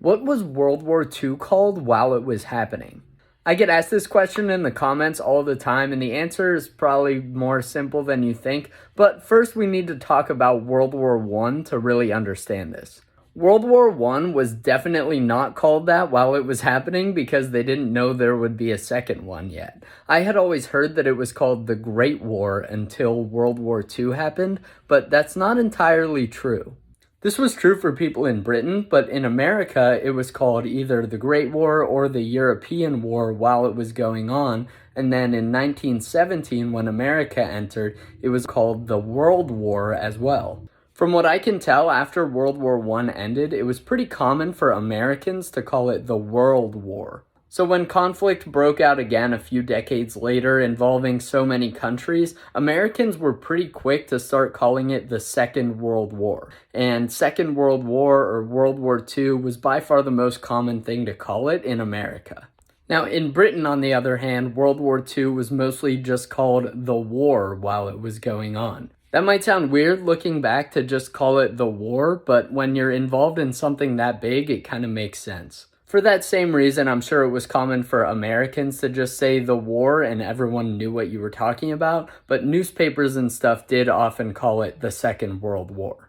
What was World War II called while it was happening? I get asked this question in the comments all the time, and the answer is probably more simple than you think. But first, we need to talk about World War I to really understand this. World War I was definitely not called that while it was happening because they didn't know there would be a second one yet. I had always heard that it was called the Great War until World War II happened, but that's not entirely true. This was true for people in Britain, but in America, it was called either the Great War or the European War while it was going on, and then in 1917, when America entered, it was called the World War as well. From what I can tell, after World War I ended, it was pretty common for Americans to call it the World War. So when conflict broke out again a few decades later involving so many countries, Americans were pretty quick to start calling it the Second World War. And Second World War or World War II was by far the most common thing to call it in America. Now in Britain, on the other hand, World War II was mostly just called the war while it was going on. That might sound weird looking back to just call it the war, but when you're involved in something that big, it kind of makes sense. For that same reason, I'm sure it was common for Americans to just say the war and everyone knew what you were talking about, but newspapers and stuff did often call it the Second World War.